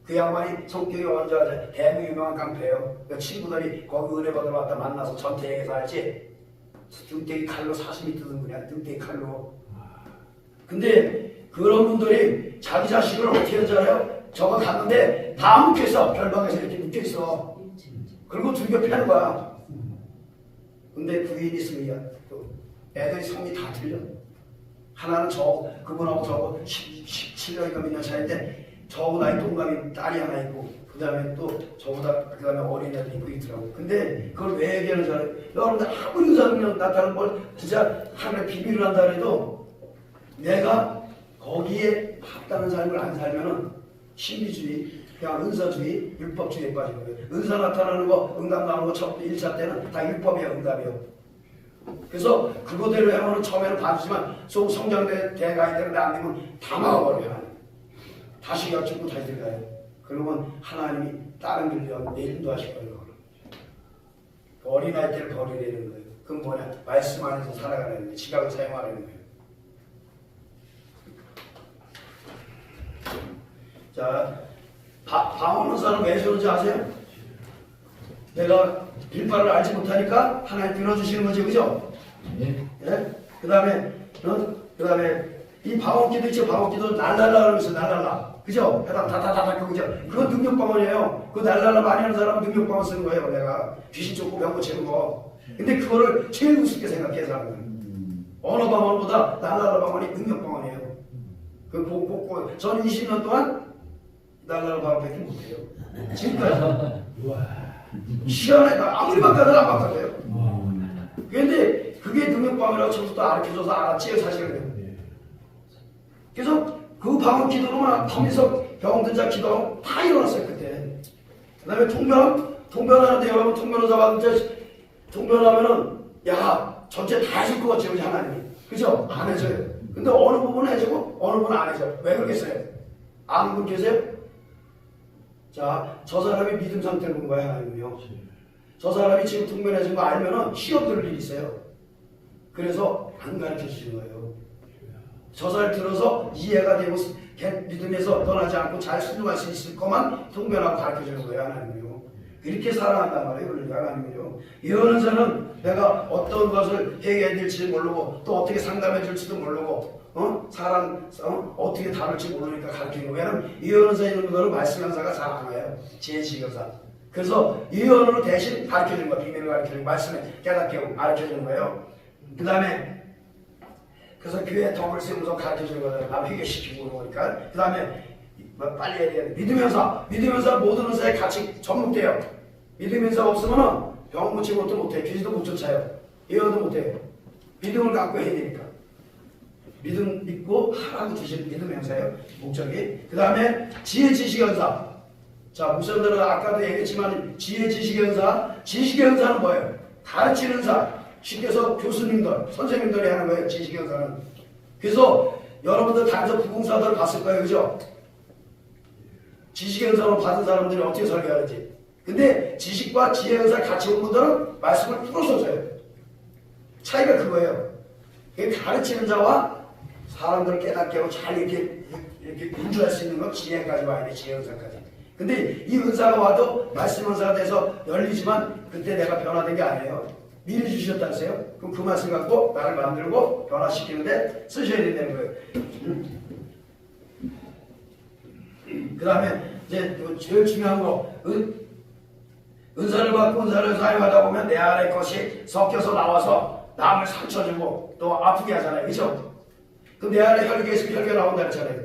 [SPEAKER 2] 그 양반이 성격이 완전하지 대구 유명한 깡패예요. 그 친구들이 거기 은혜 받으러 왔다 만나서 전태에서 알지? 등대기 칼로 40m 뜯은 분이야. 등대기 칼로. 근데 그런 분들이 자기 자식을 어떻게 하는지 알아요? 저거 갔는데 다 묶여있어. 별방에서 이렇게 묶여있어. 그리고 두개 패는 거야. 근데 부인이 있으면 애들이 성이 다 틀려. 하나는 그분하고 저하고 17년인가 몇 년 차인데 저하고 나이 동갑인 딸이 하나 있고 그 다음에 또 저보다 그 다음에 어린애도 있고 있더라고. 근데 그걸 왜 얘기하는 줄 알아요? 여러분들 아무리 의사능력 나타나는 걸 진짜 하나의 비밀을 한다 해도 내가 거기에 합당한 삶을 안 살면은 신비주의, 그냥 은사주의, 율법주의에 빠지는 거예요. 은사 나타나는 거, 응답 나오는 거 첫 1차 때는 다 율법이야, 응답이요. 그래서 그거대로 하면 처음에는 봐주지만 속 성장돼 가야 되는데 안 되면 다 막아버려요. 다시 엿죽고 다시 들어가요. 그러면 하나님이 다른 길로 내 인도하실 거예요. 어린아이 때를 버리게 되는 거예요. 그건 뭐냐? 말씀 안에서 살아가는 거예요. 지각을 사용하라는 거예요. 자, 방언은 사람 왜 저런지 아세요? 내가 빌바를 알지 못하니까 하나님 들어주시는 거지, 그죠?
[SPEAKER 3] 예.
[SPEAKER 2] 예? 그 다음에 이 방언기도 있죠. 방언기도 날랄라 그러면서 날랄라, 그죠? 다다다다다 그죠? 그건 능력방언이에요. 그 날랄라 많이 하는 사람은 능력방언 쓰는 거예요. 내가 귀신 쫓고 병 고치는 거. 근데 그거를 제일 우습게 생각해서 하는 거예요. 언어 방언보다 날랄라 방언이 능력방언이에요. 저는 20년 동안 날랄라 방언밖에 못해요. 지금까지. 시간에 아무리 바꿔도 안 바꿔요. 근데 그게 능력방언이라고 처음부터 가르쳐줘서 알았지, 사실은. 그래서 그 방언 기도로만 밤에서 병든 자 기도하고 다 일어났어요, 그때. 그 다음에 통변하는데 여러분 통변을 잡았는데 통변하면은 야 전체 다 해줄 것 같죠, 우리 하나님이. 그죠? 안 해줘요. 근데 어느 부분은 해주고 어느 부분은 안 해줘요. 왜 그러겠어요? 아는 분 계세요? 자, 저 사람이 믿음 상태를 본 거예요, 하나님이요. 저 사람이 지금 통변해준 거 알면은 시험 들을 일이 있어요. 그래서 안 가르쳐 주시는 거예요. 저 사람 들어서 이해가 되고 믿음에서 떠나지 않고 잘 순종할 수 있을 것만 통변하고 가르쳐 주는 거예요, 하나님이요. 이렇게 살아간단 말이에요, 그러니까 하나님이요. 이러는 자는 내가 어떤 것을 해결해 될지 모르고 또 어떻게 상담해 줄지도 모르고 어떻게 다룰지 모르니까 가르치는 거예요. 왜냐면 이언사 있는 거는 말씀연사가 잘 안 와요. 지혜시견사. 그래서 이언으로 대신 가르쳐 주는 거예요. 비밀을 가르쳐 주는 거예요. 말씀을 깨닫게 가르쳐 주는 거예요. 그 다음에 그래서 교회 덕을 세우면서 가르쳐 주는 거예요. 남 회개시키고 그러니까. 그 다음에 빨리 해야 돼요. 믿으면서 모든 은사에 같이 접목돼요. 믿으면서 없으면 병 고치고 것도 못해. 귀신도 못 쫓아요. 예언도 못해요. 믿음을 갖고 해야 되니까. 믿음 믿고 하라고 주신 믿음 행사예요. 목적이. 그 다음에 지혜 지식 연사. 자, 목사님들은 아까도 얘기했지만 지혜 지식 연사. 지식 연사는 뭐예요? 가르치는 사. 쉽게 해서 교수님들, 선생님들이 하는 거예요. 지식 연사는. 그래서 여러분들 다른 부공사들을 봤을 거예요, 그죠? 지식 연사로 받은 사람들이 어떻게 설계하는지. 근데 지식과 지혜 연사 같이 온 분들은 말씀을 풀어서 줘요. 차이가 그거예요. 가르치는 자와 사람들을 깨닫게 하고 잘 이렇게 인주할 수 있는 건 지혜까지 와야 돼, 지혜 은사까지. 근데 이 은사가 와도 말씀 은사가 돼서 열리지만 그때 내가 변화된 게 아니에요. 미리 주셨다면서요? 그럼 그 말씀 갖고 나를 만들고 변화시키는데 쓰셔야 된다는 거예요. 그 다음에 이제 제일 중요한 거, 은사를 받고 은사를 사용하다 보면 내 안의 것이 섞여서 나와서 남을 상처주고 또 아프게 하잖아요. 그죠? 그럼 내 안에 혈기가 있으면 혈기가 나온다 그랬잖아요.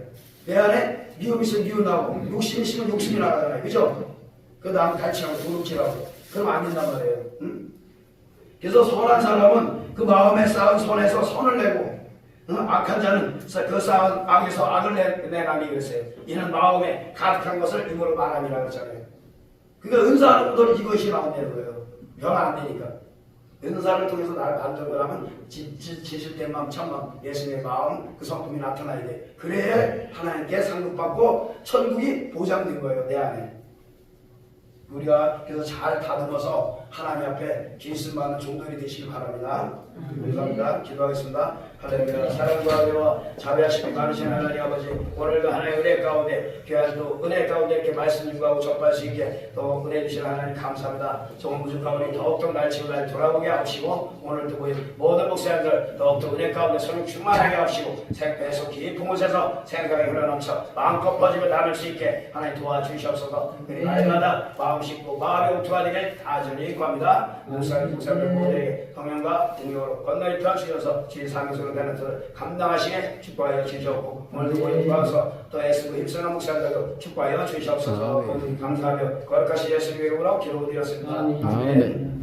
[SPEAKER 2] 내 안에 미움이 있으면 미움 나오고 욕심이 있으면 욕심이 나가잖아요. 그죠? 그 다음 갈치하고 도둑질하고 그러면 안 된단 말이에요. 응? 그래서 선한 사람은 그 마음에 쌓은 선에서 선을 내고 악한 자는 그 쌓은 악에서 악을 내나니 그랬어요. 이는 마음에 가득한 것을 입으로 말함이라고 했잖아요. 그러니까 은사하는 분들은 이것이 나온다는 거예요. 변화 안 되니까. 은사를 통해서 나를 만들고 나면 지실된 마음, 참마음, 예수님의 마음, 그 성품이 나타나야 돼. 그래야 하나님께 상급받고 천국이 보장된 거예요, 내 안에. 우리가 그래서 잘 다듬어서 하나님 앞에 기술받는 종들이 되시기 바랍니다. 감사합니다. 기도하겠습니다. 할렐루야. 사랑과 은혜와 자비하심이 많으신 하나님 아버지, 오늘도 하나님의 은혜 가운데 귀한 또 은혜 가운데 이렇게 말씀 중하고 접할 수 있게 또 은혜 주신 하나님 감사합니다. 좋은 부족함을 더욱더 날치고 날 돌아보게 하시고 오늘도 모인 모든 목사님들 더욱더 은혜 가운데 손을 충만하게 하시고 배속 깊은 곳에서 생각이 흘러넘쳐 마음껏 퍼지고 나눌 수 있게 하나님 도와주시옵소서. 우리 날마다 마음 씻고 마음이 옥토가 되길 다전히 구합니다. 목사님 모두에게 성령과 능력으로 건너리 피하시면서 제3교수로 되는 것을 감당하시게 축복하여 주시옵고 오늘도 우리 도와서 또 애쓰고 힘쓰는 목사님들도 축복하여 주시옵소서. 감사하며 거룩하신 예수님의 이름으로 기도드렸습니다.
[SPEAKER 3] 아멘.